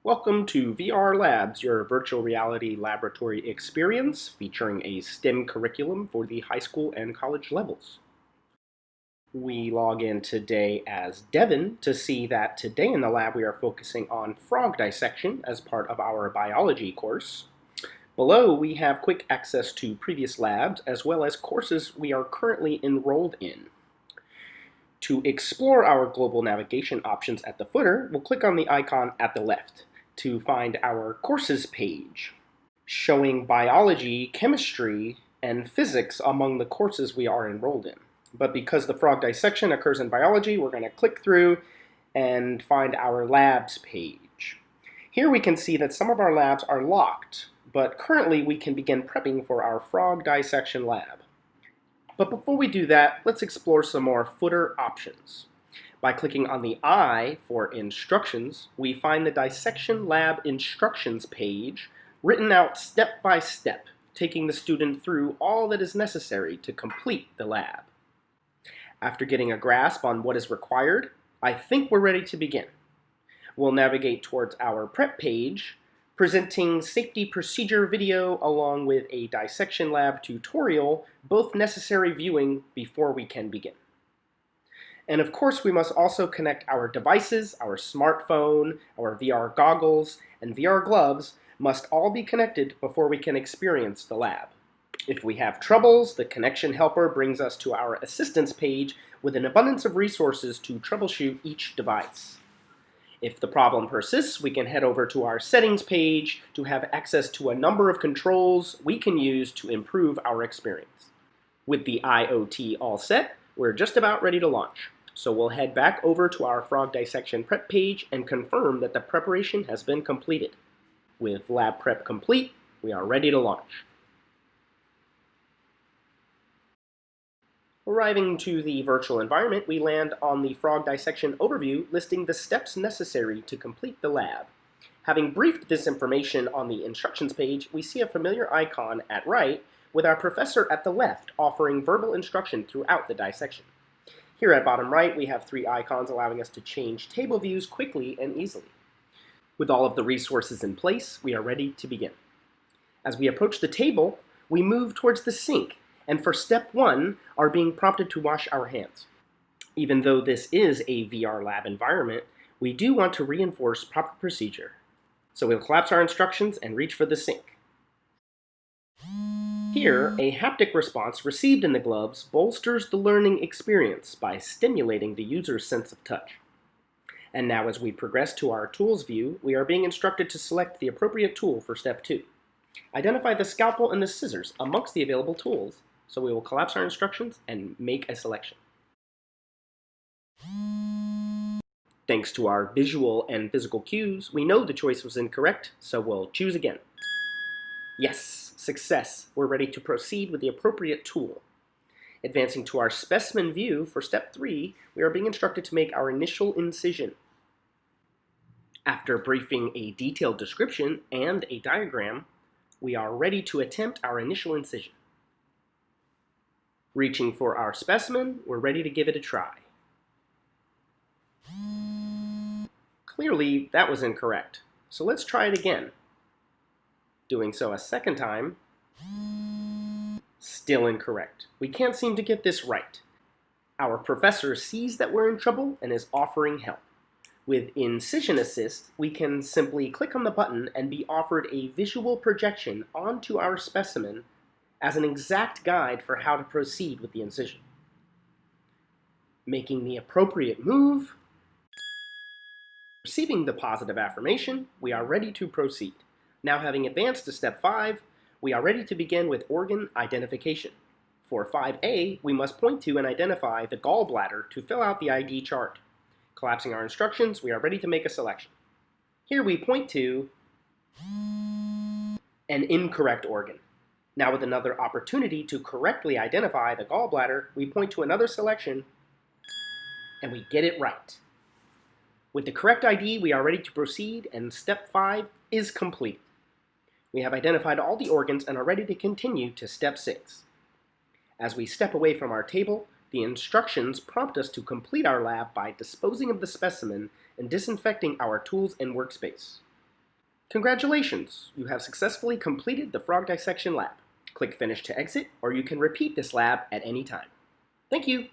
Welcome to VRLabs, your virtual reality laboratory experience featuring a STEM curriculum for the high school and college levels. We log in today as Devin to see that today in the lab we are focusing on frog dissection as part of our biology course. Below we have quick access to previous labs as well as courses we are currently enrolled in. To explore our global navigation options at the footer, we'll click on the icon at the left to find our courses page, showing biology, chemistry, and physics among the courses we are enrolled in. But because the frog dissection occurs in biology, we're going to click through and find our labs page. Here we can see that some of our labs are locked, but currently we can begin prepping for our frog dissection lab. But before we do that, let's explore some more footer options. By clicking on the I for instructions, we find the Dissection Lab Instructions page written out step by step, taking the student through all that is necessary to complete the lab. After getting a grasp on what is required, I think we're ready to begin. We'll navigate towards our prep page, presenting safety procedure video along with a dissection lab tutorial, both necessary viewing before we can begin. And of course, we must also connect our devices, our smartphone, our VR goggles, and VR gloves must all be connected before we can experience the lab. If we have troubles, the connection helper brings us to our assistance page with an abundance of resources to troubleshoot each device. If the problem persists, we can head over to our settings page to have access to a number of controls we can use to improve our experience. With the IoT all set, we're just about ready to launch. So we'll head back over to our frog dissection prep page and confirm that the preparation has been completed. With lab prep complete, we are ready to launch. Arriving to the virtual environment, we land on the frog dissection overview listing the steps necessary to complete the lab. Having briefed this information on the instructions page, we see a familiar icon at right with our professor at the left offering verbal instruction throughout the dissection. Here at bottom right, we have three icons allowing us to change table views quickly and easily. With all of the resources in place, we are ready to begin. As we approach the table, we move towards the sink, and for step 1, are being prompted to wash our hands. Even though this is a VR lab environment, we do want to reinforce proper procedure. So we'll collapse our instructions and reach for the sink. Here, a haptic response received in the gloves bolsters the learning experience by stimulating the user's sense of touch. And now as we progress to our tools view, we are being instructed to select the appropriate tool for step 2. Identify the scalpel and the scissors amongst the available tools, so we will collapse our instructions and make a selection. Thanks to our visual and physical cues, we know the choice was incorrect, so we'll choose again. Yes, success. We're ready to proceed with the appropriate tool. Advancing to our specimen view for step 3, we are being instructed to make our initial incision. After briefing a detailed description and a diagram, we are ready to attempt our initial incision. Reaching for our specimen, we're ready to give it a try. Clearly, that was incorrect, so let's try it again. Doing so a second time, still incorrect. We can't seem to get this right. Our professor sees that we're in trouble and is offering help. With Incision Assist, we can simply click on the button and be offered a visual projection onto our specimen as an exact guide for how to proceed with the incision. Making the appropriate move, receiving the positive affirmation, we are ready to proceed. Now having advanced to step 5, we are ready to begin with organ identification. For 5A, we must point to and identify the gallbladder to fill out the ID chart. Collapsing our instructions, we are ready to make a selection. Here we point to an incorrect organ. Now with another opportunity to correctly identify the gallbladder, we point to another selection, and we get it right. With the correct ID, we are ready to proceed, and step 5 is complete. We have identified all the organs and are ready to continue to step 6. As we step away from our table, the instructions prompt us to complete our lab by disposing of the specimen and disinfecting our tools and workspace. Congratulations! You have successfully completed the frog dissection lab. Click Finish to exit, or you can repeat this lab at any time. Thank you!